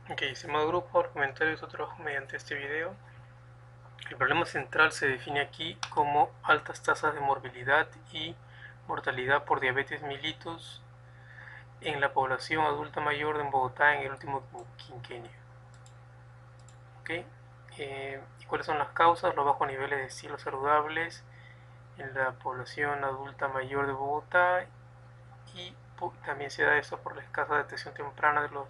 Ok, estimado grupo, argumentar tu trabajo mediante este video. El problema central se define aquí como altas tasas de morbilidad y mortalidad por diabetes mellitus en la población adulta mayor de Bogotá en el último quinquenio. Okay. ¿Y cuáles son las causas? Los bajos niveles de estilos saludables en la población adulta mayor de Bogotá y también se da esto por la escasa detección temprana de los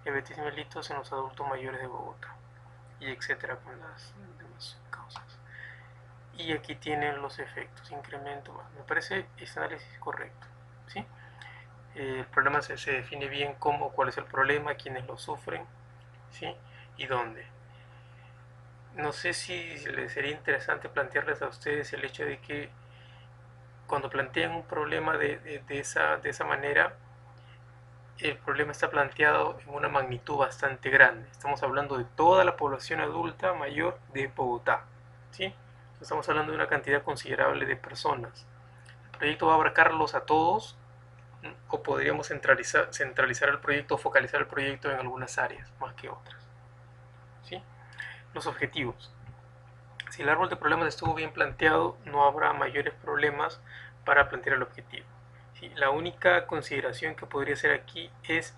diabetes mellitus en los adultos mayores de Bogotá y etcétera con las demás causas. Y aquí tienen los efectos, incremento más. Me parece este análisis correcto, ¿sí? El problema se define bien cómo, cuál es el problema, quiénes lo sufren, ¿sí? Y dónde. No sé si les sería interesante plantearles a ustedes el hecho de que cuando plantean un problema de esa manera, el problema está planteado en una magnitud bastante grande. Estamos hablando de toda la población adulta mayor de Bogotá, ¿sí? Estamos hablando de una cantidad considerable de personas. ¿El proyecto va a abarcarlos a todos o podríamos centralizar el proyecto o focalizar el proyecto en algunas áreas más que otras? ¿Sí? Los objetivos. Si el árbol de problemas estuvo bien planteado, no habrá mayores problemas para plantear el objetivo. ¿Sí? La única consideración que podría ser aquí es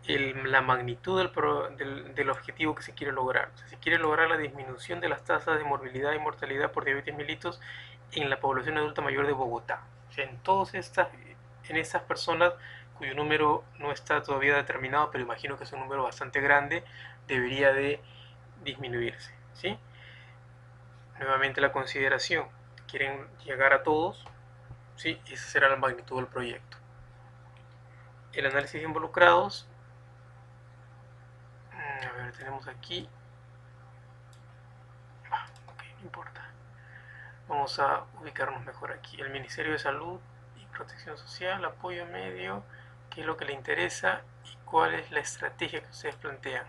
la magnitud del objetivo que se quiere lograr. O sea, se quiere lograr la disminución de las tasas de morbilidad y mortalidad por diabetes mellitus en la población adulta mayor de Bogotá. O sea, en estas personas cuyo número no está todavía determinado, pero imagino que es un número bastante grande, debería de disminuirse, ¿sí? Nuevamente la consideración, quieren llegar a todos, ¿sí? Esa será la magnitud del proyecto. El análisis de involucrados, a ver, tenemos aquí, ok, no importa. Vamos a ubicarnos mejor aquí. El Ministerio de Salud y Protección Social, apoyo medio, qué es lo que le interesa y cuál es la estrategia que ustedes plantean.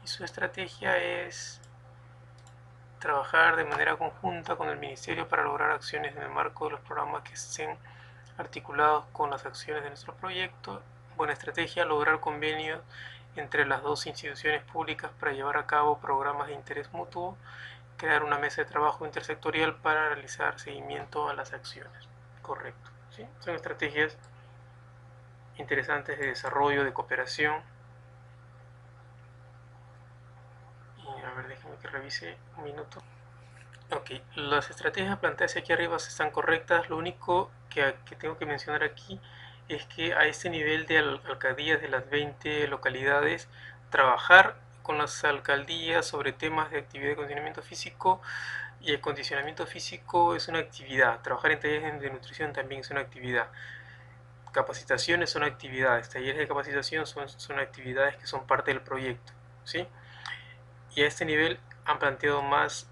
Y su estrategia es trabajar de manera conjunta con el Ministerio para lograr acciones en el marco de los programas que estén articulados con las acciones de nuestro proyecto. Buena estrategia, lograr convenios entre las dos instituciones públicas para llevar a cabo programas de interés mutuo, crear una mesa de trabajo intersectorial para realizar seguimiento a las acciones. Correcto. ¿Sí? Son estrategias interesantes de desarrollo, de cooperación. Y a ver, déjenme que revise un minuto. Ok, las estrategias planteadas aquí arriba están correctas. Lo único que tengo que mencionar aquí es que a este nivel de alcaldías de las 20 localidades, trabajar con las alcaldías sobre temas de actividad de condicionamiento físico y el condicionamiento físico es una actividad. Trabajar en talleres de nutrición también es una actividad. Capacitaciones son actividades. Talleres de capacitación son actividades que son parte del proyecto, ¿sí? Y a este nivel han planteado más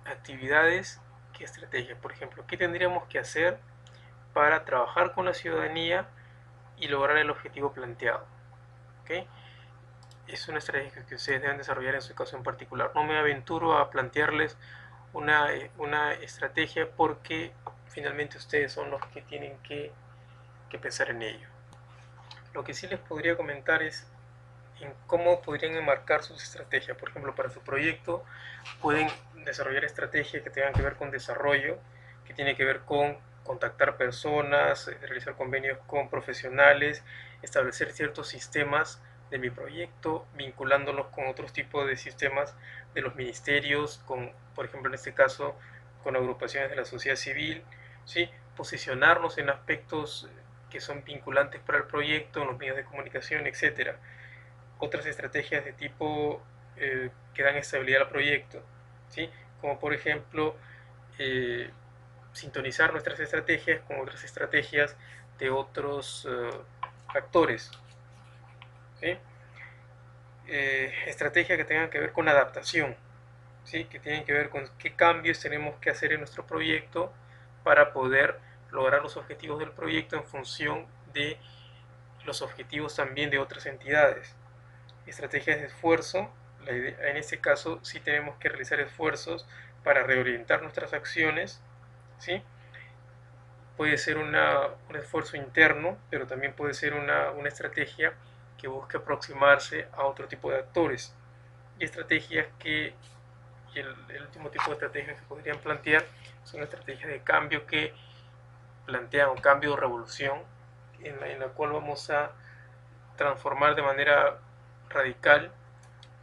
actividades que estrategias. Por ejemplo, ¿qué tendríamos que hacer para trabajar con la ciudadanía y lograr el objetivo planteado? ¿Okay? Es una estrategia que ustedes deben desarrollar en su caso en particular. No me aventuro a plantearles una estrategia porque finalmente ustedes son los que tienen que pensar en ello. Lo que sí les podría comentar es en cómo podrían enmarcar sus estrategias. Por ejemplo, para su proyecto pueden desarrollar estrategias que tengan que ver con desarrollo, que tiene que ver con contactar personas, realizar convenios con profesionales, establecer ciertos sistemas de mi proyecto, vinculándolos con otros tipos de sistemas de los ministerios, con, por ejemplo, en este caso, con agrupaciones de la sociedad civil, ¿sí? Posicionarnos en aspectos que son vinculantes para el proyecto, en los medios de comunicación, etcétera. Otras estrategias de tipo que dan estabilidad al proyecto, ¿sí? Como por ejemplo eh, sintonizar nuestras estrategias con otras estrategias de otros actores, ¿sí? Estrategias que tengan que ver con adaptación, ¿sí? Que tienen que ver con qué cambios tenemos que hacer en nuestro proyecto para poder lograr los objetivos del proyecto en función de los objetivos también de otras entidades. Estrategias de esfuerzo, en este caso sí tenemos que realizar esfuerzos para reorientar nuestras acciones, ¿sí? Puede ser un esfuerzo interno, pero también puede ser una estrategia que busque aproximarse a otro tipo de actores. Y estrategias que, y el último tipo de estrategias que podrían plantear son estrategias de cambio que plantean un cambio o revolución en la cual vamos a transformar de manera radical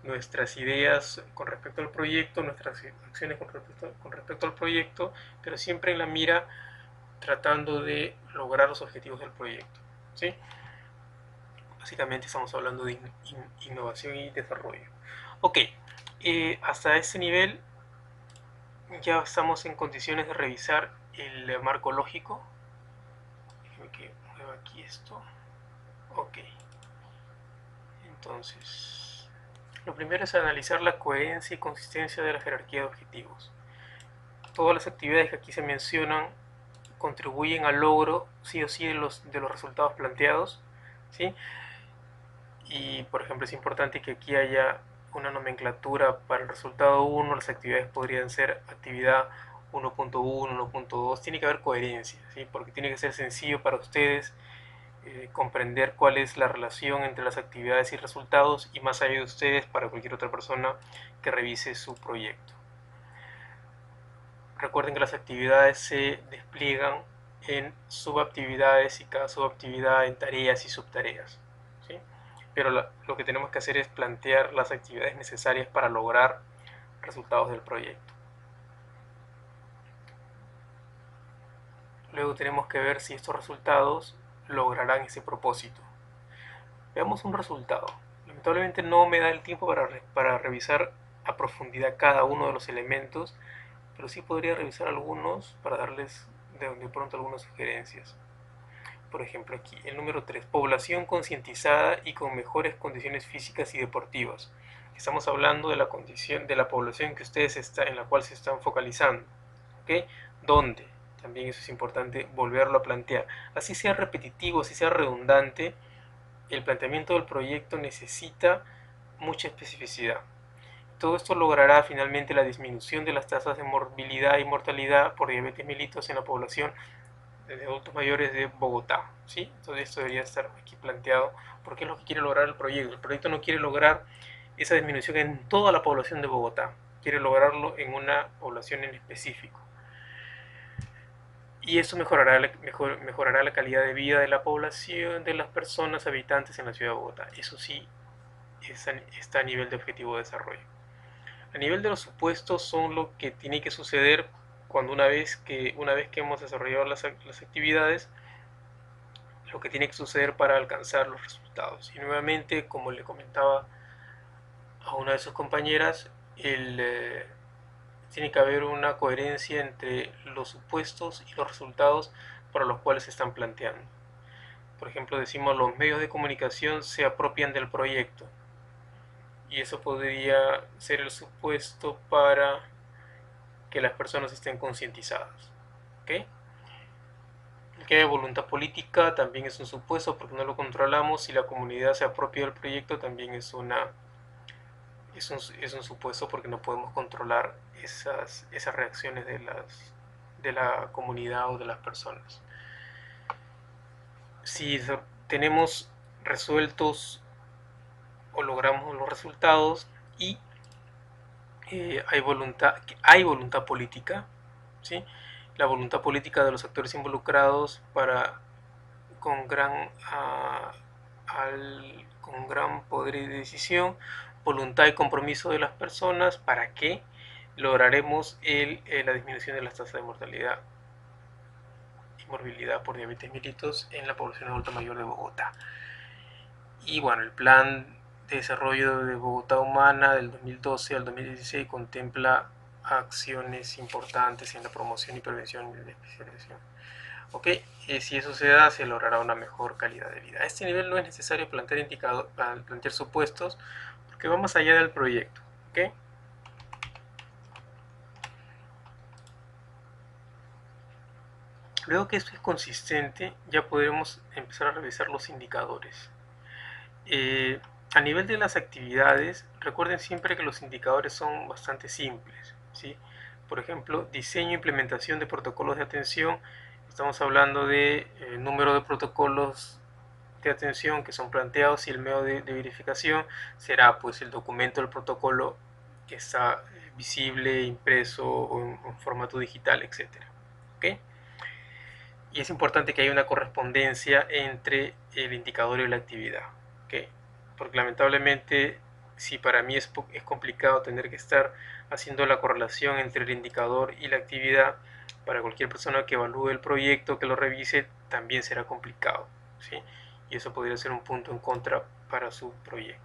nuestras ideas con respecto al proyecto, nuestras acciones con respecto al proyecto, pero siempre en la mira tratando de lograr los objetivos del proyecto, ¿sí? Básicamente estamos hablando de innovación y desarrollo. Ok, hasta ese nivel ya estamos en condiciones de revisar el marco lógico. Déjame que mueva aquí esto. Ok, entonces lo primero es analizar la coherencia y consistencia de la jerarquía de objetivos. Todas las actividades que aquí se mencionan contribuyen al logro sí o sí de los resultados planteados, ¿sí? Y por ejemplo es importante que aquí haya una nomenclatura para el resultado 1, las actividades podrían ser actividad 1.1, 1.2, tiene que haber coherencia, ¿sí? Porque tiene que ser sencillo para ustedes comprender cuál es la relación entre las actividades y resultados, y más allá de ustedes para cualquier otra persona que revise su proyecto. Recuerden que las actividades se despliegan en subactividades y cada subactividad en tareas y subtareas, ¿sí? Pero lo que tenemos que hacer es plantear las actividades necesarias para lograr resultados del proyecto. Luego tenemos que ver si estos resultados lograrán ese propósito. Veamos un resultado. Lamentablemente no me da el tiempo para revisar a profundidad cada uno de los elementos, pero sí podría revisar algunos para darles de pronto algunas sugerencias. Por ejemplo aquí, el número 3, población concientizada y con mejores condiciones físicas y deportivas. Estamos hablando de la condición de la población que ustedes en la cual se están focalizando. ¿Ok? ¿Dónde? También eso es importante volverlo a plantear. Así sea repetitivo, así sea redundante, el planteamiento del proyecto necesita mucha especificidad. Todo esto logrará finalmente la disminución de las tasas de morbilidad y mortalidad por diabetes mellitus en la población de adultos mayores de Bogotá, ¿sí? Entonces esto debería estar aquí planteado porque es lo que quiere lograr el proyecto. El proyecto no quiere lograr esa disminución en toda la población de Bogotá, quiere lograrlo en una población en específico. Y eso mejorará la calidad de vida de la población, de las personas habitantes en la ciudad de Bogotá. Eso sí está a nivel de objetivo de desarrollo. A nivel de los supuestos son lo que tiene que suceder cuando una vez que hemos desarrollado las actividades, lo que tiene que suceder para alcanzar los resultados. Y nuevamente, como le comentaba a una de sus compañeras, tiene que haber una coherencia entre los supuestos y los resultados para los cuales se están planteando. Por ejemplo, decimos los medios de comunicación se apropian del proyecto, y eso podría ser el supuesto para que las personas estén concientizadas. ¿Okay? Que haya voluntad política también es un supuesto porque no lo controlamos. Si la comunidad se apropia del proyecto también es un supuesto porque no podemos controlar esas reacciones de la comunidad o de las personas. Si tenemos resueltos o logramos los resultados y hay voluntad política, ¿sí? La voluntad política de los actores involucrados con gran poder de decisión, voluntad y compromiso de las personas, ¿para qué? Lograremos la disminución de las tasas de mortalidad y morbilidad por diabetes mellitus en la población adulta mayor de Bogotá. Y bueno, el plan de desarrollo de Bogotá Humana del 2012 al 2016 contempla acciones importantes en la promoción y prevención de la especialización. Ok, si eso se da, se logrará una mejor calidad de vida. A este nivel no es necesario plantear supuestos porque va más allá del proyecto. ¿Okay? Luego que esto es consistente, ya podremos empezar a revisar los indicadores. A nivel de las actividades, recuerden siempre que los indicadores son bastante simples, ¿sí? Por ejemplo, diseño e implementación de protocolos de atención. Estamos hablando de número de protocolos de atención que son planteados, y el medio de verificación será pues el documento del protocolo que está visible, impreso o en formato digital, etcétera. ¿Okay? Y es importante que haya una correspondencia entre el indicador y la actividad. ¿Okay? Porque lamentablemente, si para mí es complicado tener que estar haciendo la correlación entre el indicador y la actividad, para cualquier persona que evalúe el proyecto, que lo revise, también será complicado, ¿sí? Y eso podría ser un punto en contra para su proyecto.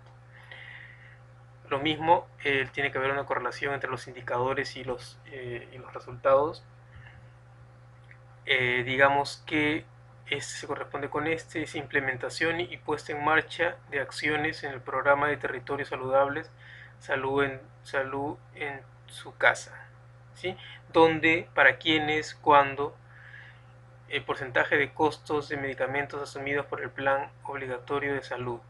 Lo mismo, tiene que haber una correlación entre los indicadores y los resultados. Digamos que este se corresponde con este, es implementación y puesta en marcha de acciones en el programa de territorios saludables, salud en su casa, ¿sí? Dónde, para quiénes, cuándo, el porcentaje de costos de medicamentos asumidos por el plan obligatorio de salud.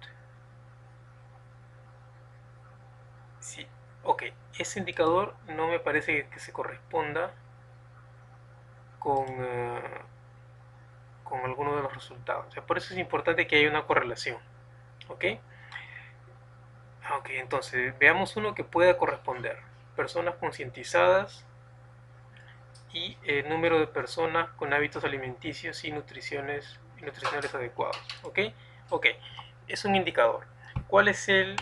Sí, ok, ese indicador no me parece que se corresponda con alguno de los resultados. O sea, por eso es importante que haya una correlación. ¿Ok? Ok, entonces veamos uno que pueda corresponder. Personas concientizadas y número de personas con hábitos alimenticios y nutricionales adecuados. ¿Ok? Ok, es un indicador. ¿Cuál es el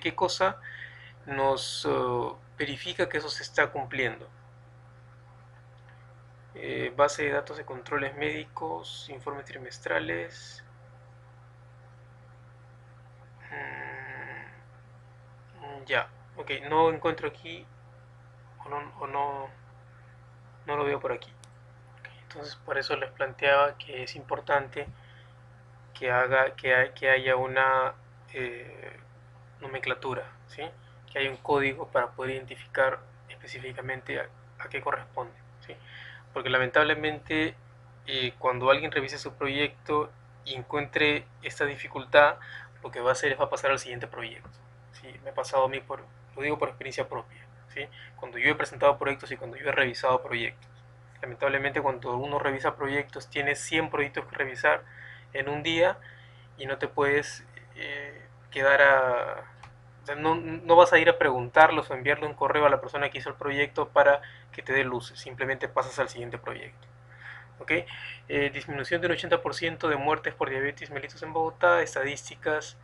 qué cosa nos verifica que eso se está cumpliendo? Base de datos de controles médicos, informes trimestrales. Ya, ok, no encuentro aquí o no lo veo por aquí. Okay, entonces por eso les planteaba que es importante que haya una nomenclatura, ¿sí? Que haya un código para poder identificar específicamente a qué corresponde, ¿sí? Porque lamentablemente cuando alguien revise su proyecto y encuentre esta dificultad, lo que va a hacer es va a pasar al siguiente proyecto, ¿sí? Me ha pasado a mí, lo digo por experiencia propia, ¿sí? Cuando yo he presentado proyectos y cuando yo he revisado proyectos. Lamentablemente cuando uno revisa proyectos, tienes 100 proyectos que revisar en un día y no te puedes quedar a... O sea, no vas a ir a preguntarlos o enviarle un correo a la persona que hizo el proyecto para que te dé luces, simplemente pasas al siguiente proyecto. ¿Okay? Disminución del 80% de muertes por diabetes mellitus en Bogotá, estadísticas,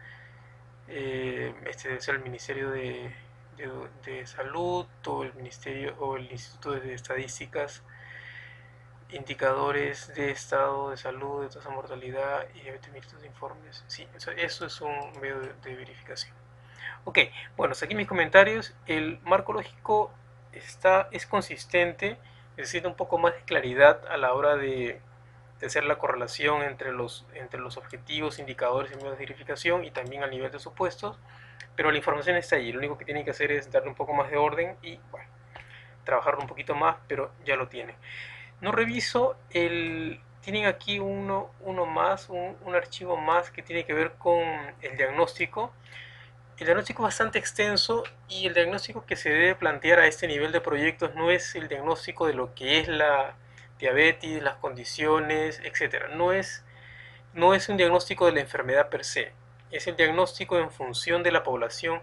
este debe ser el Ministerio de Salud o el Ministerio o el Instituto de Estadísticas, indicadores de estado de salud, de tasa de mortalidad y diabetes mellitus de informes. Sí, eso es un medio de verificación. Ok, bueno, hasta aquí mis comentarios. El marco lógico es consistente, necesita un poco más de claridad a la hora de hacer la correlación entre los objetivos, indicadores y medios de verificación, y también a nivel de supuestos, pero la información está allí. Lo único que tienen que hacer es darle un poco más de orden y, bueno, trabajarlo un poquito más, pero ya lo tienen. No reviso tienen aquí uno más, un archivo más que tiene que ver con el diagnóstico. El diagnóstico es bastante extenso y el diagnóstico que se debe plantear a este nivel de proyectos no es el diagnóstico de lo que es la diabetes, las condiciones, etc. No es un diagnóstico de la enfermedad per se, es el diagnóstico en función de la población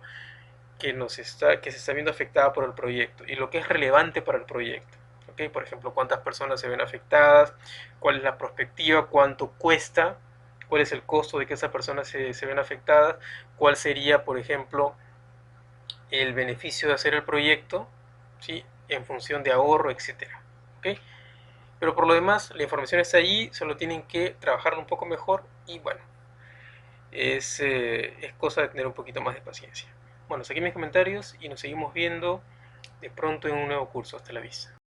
que se está viendo afectada por el proyecto y lo que es relevante para el proyecto. ¿Okay? Por ejemplo, cuántas personas se ven afectadas, cuál es la perspectiva, cuánto cuesta, cuál es el costo de que esas personas se ven afectadas, cuál sería, por ejemplo, el beneficio de hacer el proyecto, ¿sí? En función de ahorro, etcétera. ¿Okay? Pero por lo demás, la información está allí, solo tienen que trabajarlo un poco mejor y bueno, es cosa de tener un poquito más de paciencia. Bueno, hasta aquí mis comentarios y nos seguimos viendo de pronto en un nuevo curso. Hasta la vista.